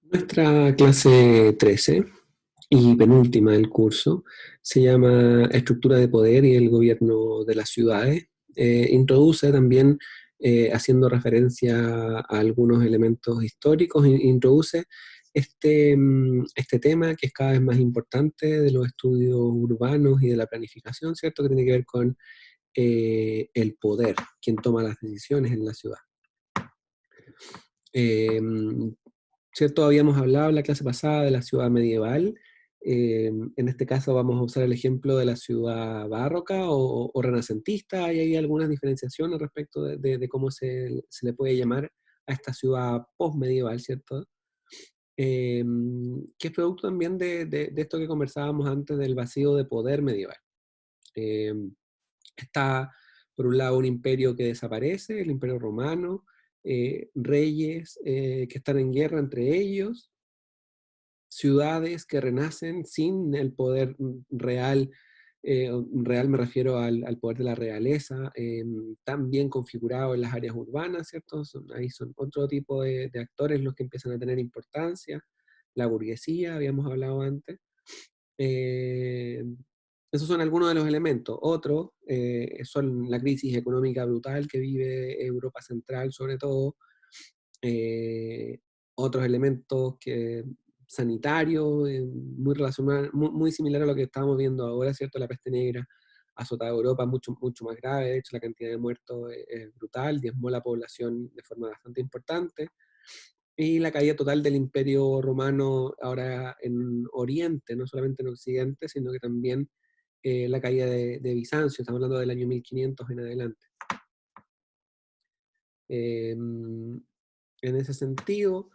Nuestra clase 13 y penúltima del curso se llama Estructura de Poder y el Gobierno de las Ciudades. Introduce también, haciendo referencia a algunos elementos históricos, introduce este tema que es cada vez más importante de los estudios urbanos y de la planificación, ¿cierto? Que tiene que ver con el poder, quien toma las decisiones en la ciudad. Eh, ¿Cierto? Habíamos hablado en la clase pasada de la ciudad medieval. En este caso vamos a usar el ejemplo de la ciudad barroca o renacentista. Y hay algunas diferenciaciones respecto de cómo se le puede llamar a esta ciudad postmedieval, ¿cierto? Eh, que es producto también de esto que conversábamos antes del vacío de poder medieval. Eh, Está, por un lado, un imperio que desaparece, el imperio romano, reyes que están en guerra entre ellos, ciudades que renacen sin el poder real. Real me refiero al poder de la realeza, tan bien configurado en las áreas urbanas, ¿cierto? Ahí son otro tipo de actores los que empiezan a tener importancia, la burguesía, habíamos hablado antes. Eh, Esos son algunos de los elementos. Otros son la crisis económica brutal que vive Europa Central, sobre todo. Eh, Otros elementos sanitarios, muy relacionados, muy similar a lo que estamos viendo ahora, ¿cierto? La peste negra azota a Europa, mucho, mucho más grave. De hecho, la cantidad de muertos es brutal, diezmó la población de forma bastante importante. Y la caída total del Imperio Romano ahora en Oriente, no solamente en Occidente, sino que también la caída de Bizancio, estamos hablando del año 1500 en adelante. En ese sentido,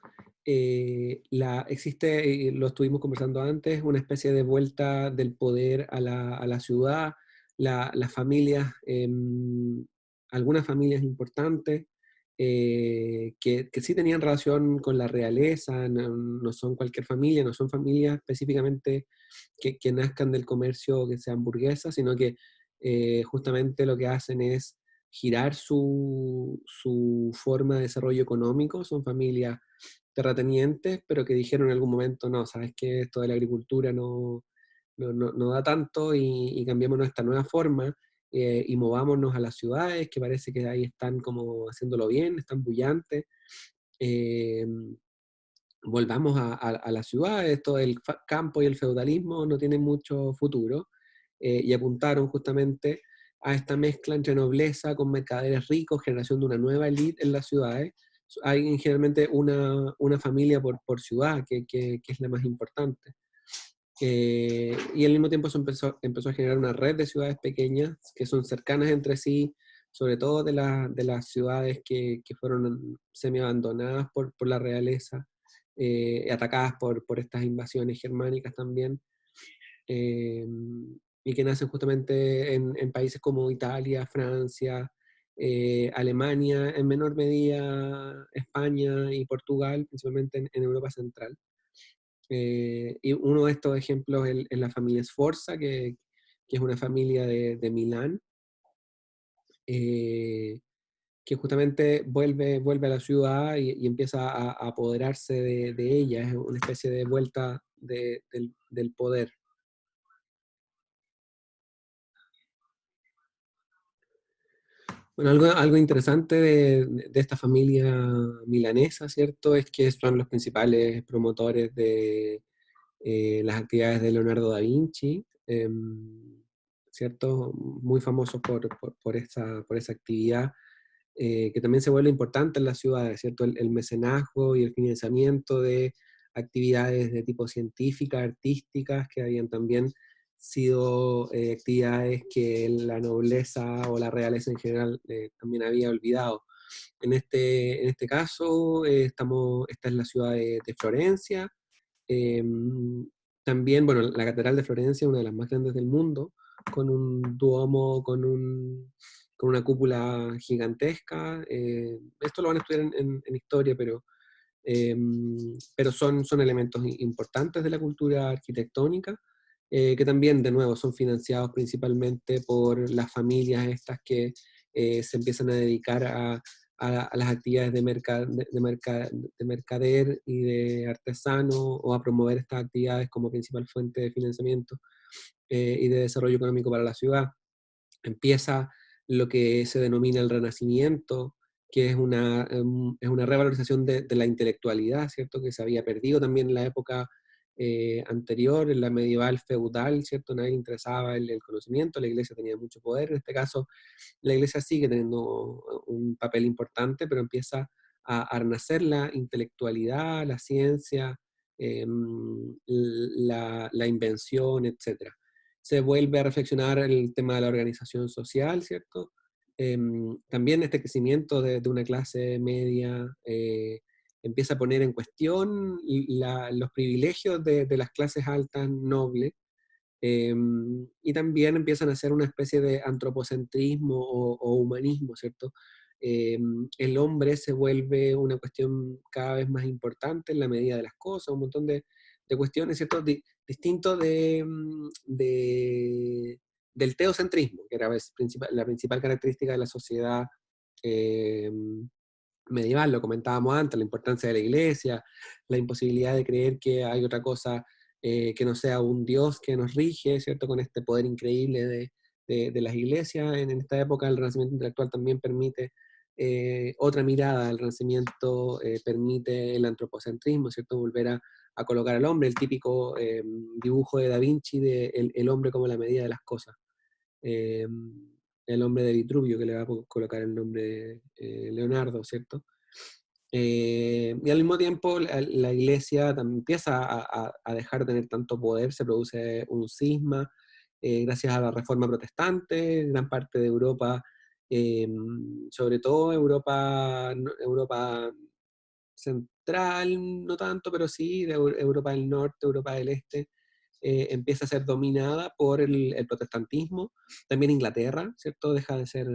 existe, lo estuvimos conversando antes, una especie de vuelta del poder a la ciudad, las familias, algunas familias importantes, que sí tenían relación con la realeza, no son cualquier familia, no son familias específicamente que nazcan del comercio, que sean burguesas, sino que justamente lo que hacen es girar su forma de desarrollo económico. Son familias terratenientes, pero que dijeron en algún momento, no, sabes que esto de la agricultura no da tanto y cambiémonos a esta nueva forma y movámonos a las ciudades, que parece que ahí están como haciéndolo bien, están bullantes. Eh, Volvamos a las ciudades, todo el campo y el feudalismo no tienen mucho futuro, y apuntaron justamente a esta mezcla entre nobleza con mercaderes ricos, generación de una nueva élite en las ciudades. Hay generalmente una familia por ciudad, que es la más importante. Y al mismo tiempo eso empezó a generar una red de ciudades pequeñas que son cercanas entre sí, sobre todo de las ciudades que fueron semi-abandonadas por la realeza, atacadas por estas invasiones germánicas también, eh, y que nacen justamente en países como Italia, Francia, Alemania, en menor medida España y Portugal, principalmente en Europa Central. Y uno de estos ejemplos es la familia Sforza, que es una familia de Milán, eh, que justamente vuelve a la ciudad y empieza a apoderarse de ella. Es una especie de vuelta del poder. Bueno, algo interesante de esta familia milanesa, ¿cierto? Es que son los principales promotores de las actividades de Leonardo da Vinci, ¿cierto? Muy famosos por esa actividad, que también se vuelve importante en las ciudades, ¿cierto? El mecenazgo y el financiamiento de actividades de tipo científica, artísticas, que habían también sido actividades que la nobleza o la realeza en general también había olvidado. En este caso, esta es la ciudad de Florencia. Eh, También, bueno, la Catedral de Florencia es una de las más grandes del mundo, con un duomo, con una cúpula gigantesca. Esto lo van a estudiar en historia, eh, pero son elementos importantes de la cultura arquitectónica, que también, de nuevo, son financiados principalmente por las familias estas que se empiezan a dedicar a las actividades de mercader y de artesano, o a promover estas actividades como principal fuente de financiamiento y de desarrollo económico para la ciudad. Empieza lo que se denomina el Renacimiento, que es una revalorización de la intelectualidad, ¿cierto? Que se había perdido también en la época anterior, en la medieval feudal, ¿cierto? Nadie le interesaba el conocimiento, la iglesia tenía mucho poder. En este caso, la iglesia sigue teniendo un papel importante, pero empieza a renacer la intelectualidad, la ciencia, la invención, etc. Se vuelve a reflexionar el tema de la organización social, ¿cierto? También este crecimiento de una clase media empieza a poner en cuestión los privilegios de las clases altas nobles, y también empiezan a hacer una especie de antropocentrismo o humanismo, ¿cierto? El hombre se vuelve una cuestión cada vez más importante en la medida de las cosas, un montón de cuestiones, ¿cierto? Distinto del teocentrismo, que era la principal característica de la sociedad eh, medieval, lo comentábamos antes, la importancia de la iglesia, la imposibilidad de creer que hay otra cosa que no sea un Dios que nos rige, ¿cierto? Con este poder increíble de las iglesias. En esta época el Renacimiento intelectual también permite otra mirada, el Renacimiento permite el antropocentrismo, ¿cierto? Volver a colocar al hombre, el típico dibujo de Da Vinci de el hombre como la medida de las cosas. Eh, el hombre de Vitruvio, que le va a colocar el nombre de Leonardo, ¿cierto? Y al mismo tiempo la iglesia también empieza a dejar de tener tanto poder, se produce un cisma, gracias a la reforma protestante, gran parte de Europa, eh, sobre todo Europa central, no tanto, pero sí, de Europa del Norte, Europa del Este, empieza a ser dominada por el protestantismo. También Inglaterra, ¿cierto? Deja de ser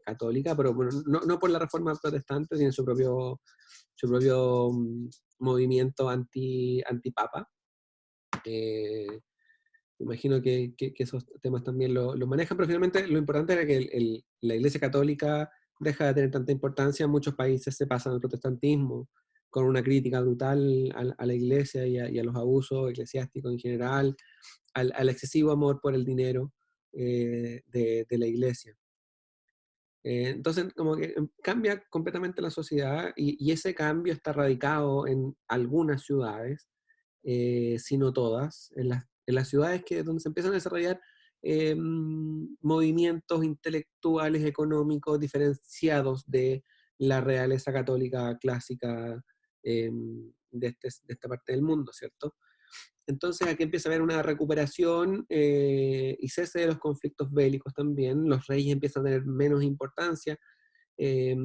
católica, pero bueno, no por la reforma protestante, tiene su propio movimiento antipapa. Eh, Me imagino que esos temas también lo manejan, pero finalmente lo importante era que la Iglesia Católica deja de tener tanta importancia. Muchos países se pasan al protestantismo con una crítica brutal a la Iglesia y a los abusos eclesiásticos en general, al excesivo amor por el dinero de la Iglesia. Entonces, como que cambia completamente la sociedad y ese cambio está radicado en algunas ciudades, si no todas, en las ciudades donde se empiezan a desarrollar movimientos intelectuales, económicos, diferenciados de la realeza católica clásica de esta parte del mundo, ¿cierto? Entonces aquí empieza a haber una recuperación y cese de los conflictos bélicos también, los reyes empiezan a tener menos importancia, eh,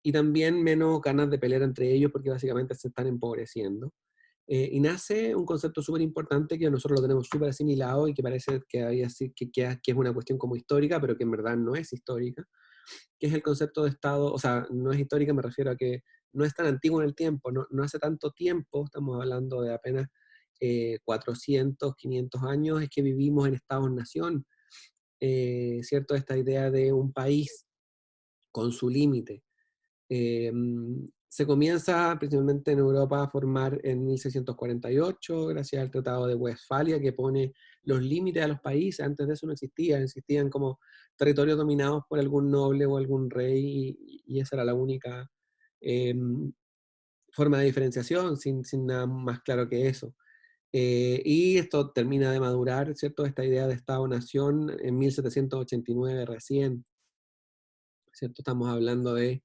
y también menos ganas de pelear entre ellos porque básicamente se están empobreciendo. Y nace un concepto súper importante que nosotros lo tenemos súper asimilado y que parece que es una cuestión como histórica, pero que en verdad no es histórica, que es el concepto de Estado. O sea, no es histórica, me refiero a que no es tan antiguo en el tiempo, no hace tanto tiempo, estamos hablando de apenas 400, 500 años, es que vivimos en Estados-nación, ¿cierto? Esta idea de un país con su límite. Eh, Se comienza principalmente en Europa a formar en 1648, gracias al Tratado de Westfalia, que pone los límites a los países. Antes de eso no existían como territorios dominados por algún noble o algún rey, y esa era la única eh, forma de diferenciación, sin nada más claro que eso. Y esto termina de madurar, ¿cierto? Esta idea de Estado-nación en 1789 recién, ¿cierto? Estamos hablando de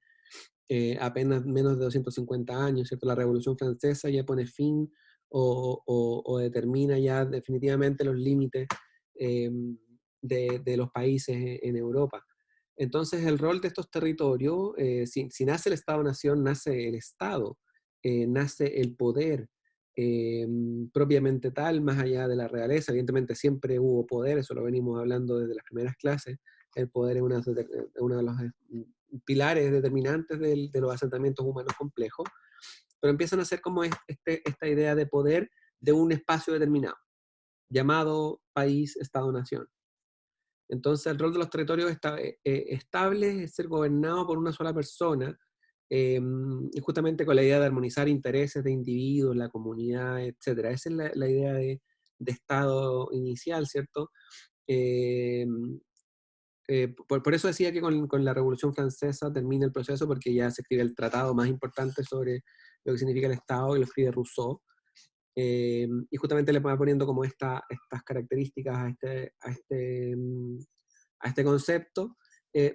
apenas menos de 250 años, ¿cierto? La Revolución Francesa ya pone fin o determina ya definitivamente los límites eh, de los países en Europa. Entonces, el rol de estos territorios, si nace el Estado-Nación, nace el Estado, nace el poder eh, propiamente tal, más allá de la realeza. Evidentemente siempre hubo poder, eso lo venimos hablando desde las primeras clases. El poder es uno de los pilares determinantes de los asentamientos humanos complejos, pero empiezan a ser como esta idea de poder de un espacio determinado, llamado país, Estado, nación. Entonces el rol de los territorios estables es ser gobernado por una sola persona, y justamente con la idea de armonizar intereses de individuos, la comunidad, etcétera. Esa es la idea de Estado inicial, ¿cierto? Eh, por eso decía que con la Revolución Francesa termina el proceso, porque ya se escribe el tratado más importante sobre lo que significa el Estado, y lo escribe Rousseau, y justamente le va poniendo como estas características a este concepto,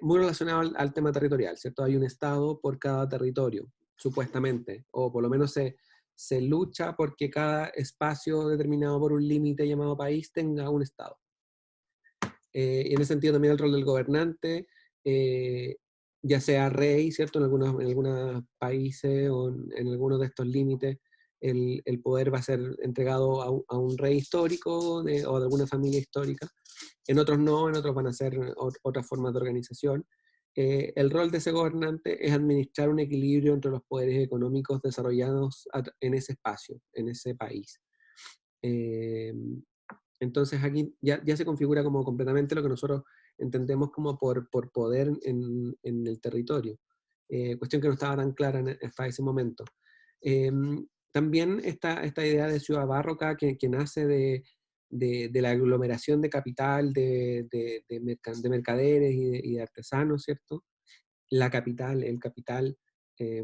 muy relacionado al tema territorial, ¿cierto? Hay un Estado por cada territorio, supuestamente, o por lo menos se lucha porque cada espacio determinado por un límite llamado país tenga un Estado. Y en ese sentido también el rol del gobernante, eh, ya sea rey, ¿cierto? En algunos países o en algunos de estos límites, el poder va a ser entregado a un rey histórico o de alguna familia histórica. En otros no, en otros van a ser otras formas de organización. El rol de ese gobernante es administrar un equilibrio entre los poderes económicos desarrollados en ese espacio, en ese país. Eh, entonces aquí ya se configura como completamente lo que nosotros entendemos como por poder en el territorio. Cuestión que no estaba tan clara hasta ese momento. Eh, También esta idea de ciudad barroca que nace de la aglomeración de capital, de mercaderes y de artesanos, ¿cierto? La capital, el capital, eh,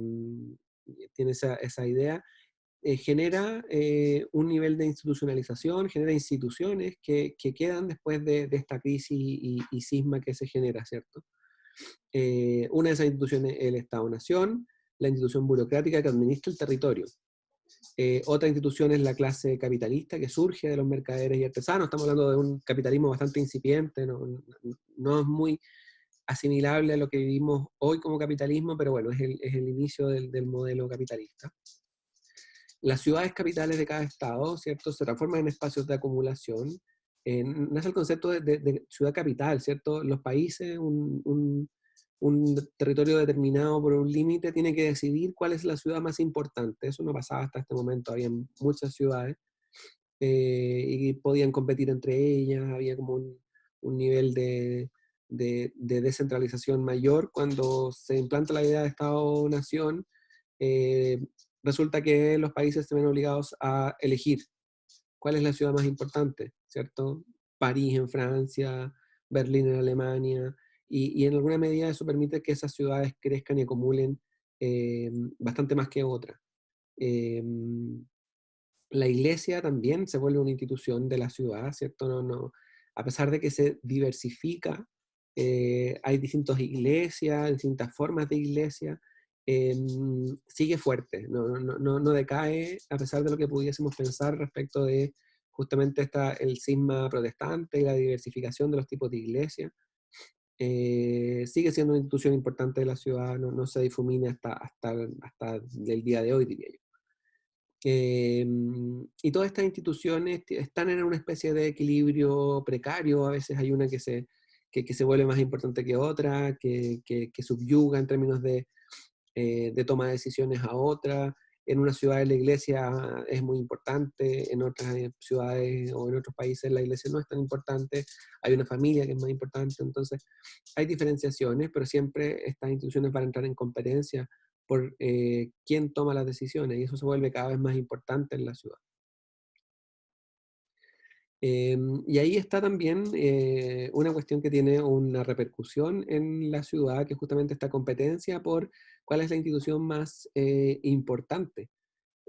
tiene esa idea, genera un nivel de institucionalización, genera instituciones que quedan después de esta crisis y cisma que se genera, ¿cierto? Una de esas instituciones es el Estado-Nación, la institución burocrática que administra el territorio. Otra institución es la clase capitalista que surge de los mercaderes y artesanos. Estamos hablando de un capitalismo bastante incipiente, no es muy asimilable a lo que vivimos hoy como capitalismo, pero bueno, es el inicio del modelo capitalista. Las ciudades capitales de cada estado, ¿cierto? Se transforman en espacios de acumulación. Nace el concepto de ciudad capital, ¿cierto? Los países, un territorio determinado por un límite, tiene que decidir cuál es la ciudad más importante. Eso no pasaba hasta este momento. Había muchas ciudades y podían competir entre ellas. Había como un nivel de descentralización mayor cuando se implanta la idea de Estado-Nación. eh, Resulta que los países se ven obligados a elegir cuál es la ciudad más importante, ¿cierto? París en Francia, Berlín en Alemania, y en alguna medida eso permite que esas ciudades crezcan y acumulen bastante más que otras. Eh, la iglesia también se vuelve una institución de la ciudad, ¿cierto? A pesar de que se diversifica, hay distintas iglesias, distintas formas de iglesia, sigue fuerte, no decae, a pesar de lo que pudiésemos pensar respecto de justamente el cisma protestante y la diversificación de los tipos de iglesia. Sigue siendo una institución importante de la ciudad, no se difumina hasta el día de hoy, diría yo. Y todas estas instituciones están en una especie de equilibrio precario. A veces hay una que se vuelve más importante que otra, que subyuga en términos de toma de decisiones a otra. En una ciudad la iglesia es muy importante, en otras ciudades o en otros países la iglesia no es tan importante, hay una familia que es más importante. Entonces hay diferenciaciones, pero siempre estas instituciones van a entrar en competencia por quién toma las decisiones, y eso se vuelve cada vez más importante en la ciudad. Y ahí está también una cuestión que tiene una repercusión en la ciudad, que es justamente esta competencia por cuál es la institución más importante.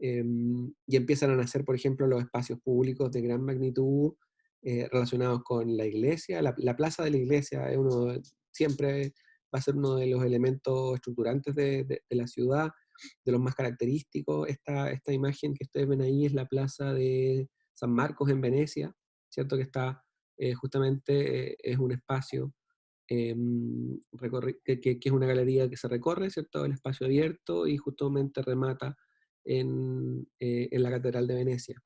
Y empiezan a nacer, por ejemplo, los espacios públicos de gran magnitud relacionados con la iglesia. La plaza de la iglesia es siempre va a ser uno de los elementos estructurantes de la ciudad, de los más característicos. Esta imagen que ustedes ven ahí es la plaza de San Marcos en Venecia, ¿cierto? Que está justamente, es un espacio que es una galería que se recorre, ¿cierto? El espacio abierto, y justamente remata en la Catedral de Venecia.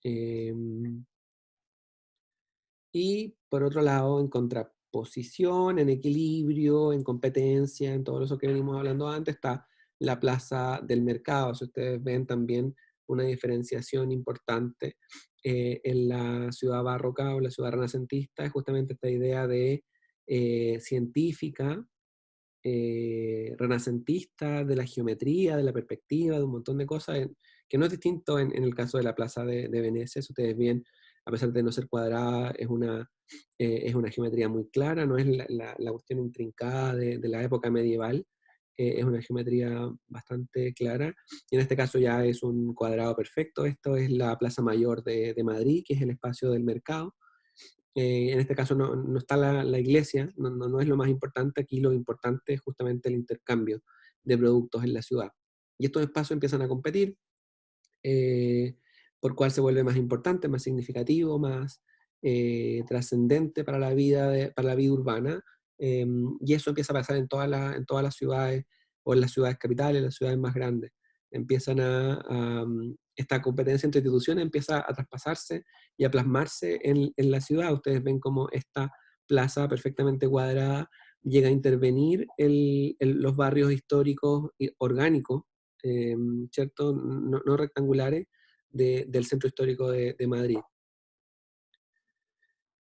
Eh, y por otro lado, en contraposición, en equilibrio, en competencia, en todo eso que venimos hablando antes, está la Plaza del Mercado. Si ustedes ven también una diferenciación importante en la ciudad barroca o la ciudad renacentista, es justamente esta idea de científica, renacentista, de la geometría, de la perspectiva, de un montón de cosas, que no es distinto en el caso de la Plaza de Venecia. Si ustedes ven, a pesar de no ser cuadrada, es una geometría muy clara, no es la cuestión intrincada de la época medieval, es una geometría bastante clara, y en este caso ya es un cuadrado perfecto. Esto es la Plaza Mayor de Madrid, que es el espacio del mercado. En este caso no está la iglesia, no es lo más importante. Aquí lo importante es justamente el intercambio de productos en la ciudad. Y estos espacios empiezan a competir, eh, por cuál se vuelve más importante, más significativo, más trascendente para para la vida urbana. Y eso empieza a pasar en todas las ciudades, o en las ciudades capitales, en las ciudades más grandes. Empiezan esta competencia entre instituciones empieza a traspasarse y a plasmarse en la ciudad. Ustedes ven como esta plaza perfectamente cuadrada llega a intervenir los barrios históricos y orgánicos, ¿cierto? No rectangulares, del centro histórico de Madrid.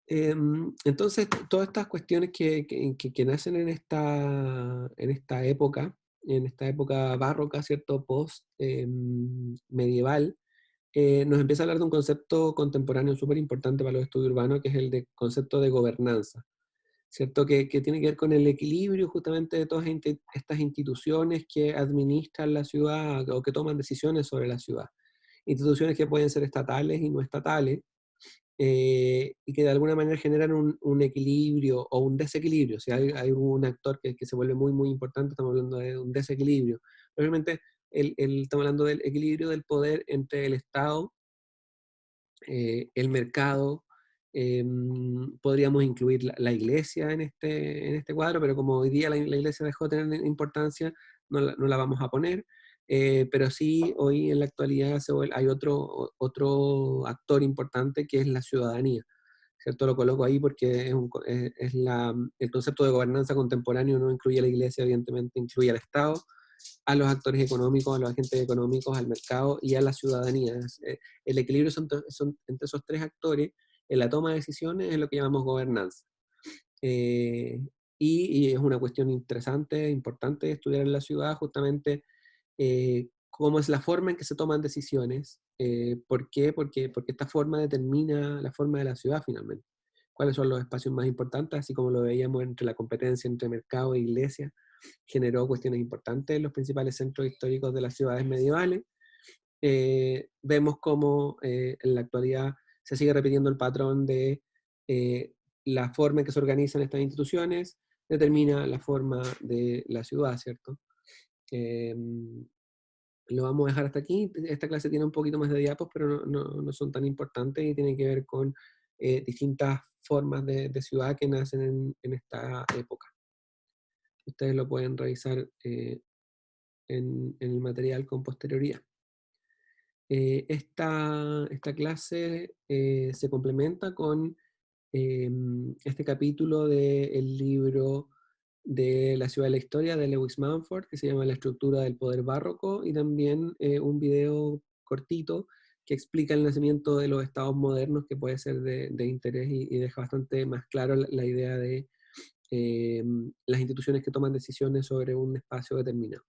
Entonces, todas estas cuestiones que nacen en esta época barroca, ¿cierto? Post medieval, nos empieza a hablar de un concepto contemporáneo súper importante para los estudios urbanos, que es el concepto de gobernanza, ¿cierto? Que tiene que ver con el equilibrio justamente de todas estas instituciones que administran la ciudad o que toman decisiones sobre la ciudad. Instituciones que pueden ser estatales y no estatales, y que de alguna manera generan un equilibrio o un desequilibrio. Si hay un actor que se vuelve muy importante, estamos hablando de un desequilibrio. Obviamente, estamos hablando del equilibrio del poder entre el Estado, el mercado. Podríamos incluir la iglesia en este cuadro, pero como hoy día la iglesia dejó de tener importancia, no la vamos a poner. Pero sí, hoy en la actualidad hay otro actor importante, que es la ciudadanía, ¿cierto? Lo coloco ahí porque el concepto de gobernanza contemporáneo no incluye a la iglesia, evidentemente incluye al Estado, a los actores económicos, a los agentes económicos, al mercado y a la ciudadanía. El equilibrio entre esos tres actores en la toma de decisiones es lo que llamamos gobernanza. Eh, y es una cuestión interesante, importante de estudiar en la ciudad, justamente cómo es la forma en que se toman decisiones. ¿Por qué? Porque esta forma determina la forma de la ciudad finalmente. ¿Cuáles son los espacios más importantes? Así como lo veíamos entre la competencia entre mercado e iglesia, generó cuestiones importantes en los principales centros históricos de las ciudades medievales. Vemos cómo en la actualidad se sigue repitiendo el patrón de la forma en que se organizan estas instituciones, determina la forma de la ciudad, ¿cierto? Eh, lo vamos a dejar hasta aquí. Esta clase tiene un poquito más de diapos, pero no son tan importantes, y tienen que ver con distintas formas de ciudad que nacen en esta época. Ustedes lo pueden revisar en el material con posterioridad. Esta clase se complementa con este capítulo del libro de La ciudad de la historia de Lewis Mumford, que se llama La estructura del poder barroco, y también un video cortito que explica el nacimiento de los estados modernos, que puede ser de interés, y deja bastante más claro la idea de las instituciones que toman decisiones sobre un espacio determinado.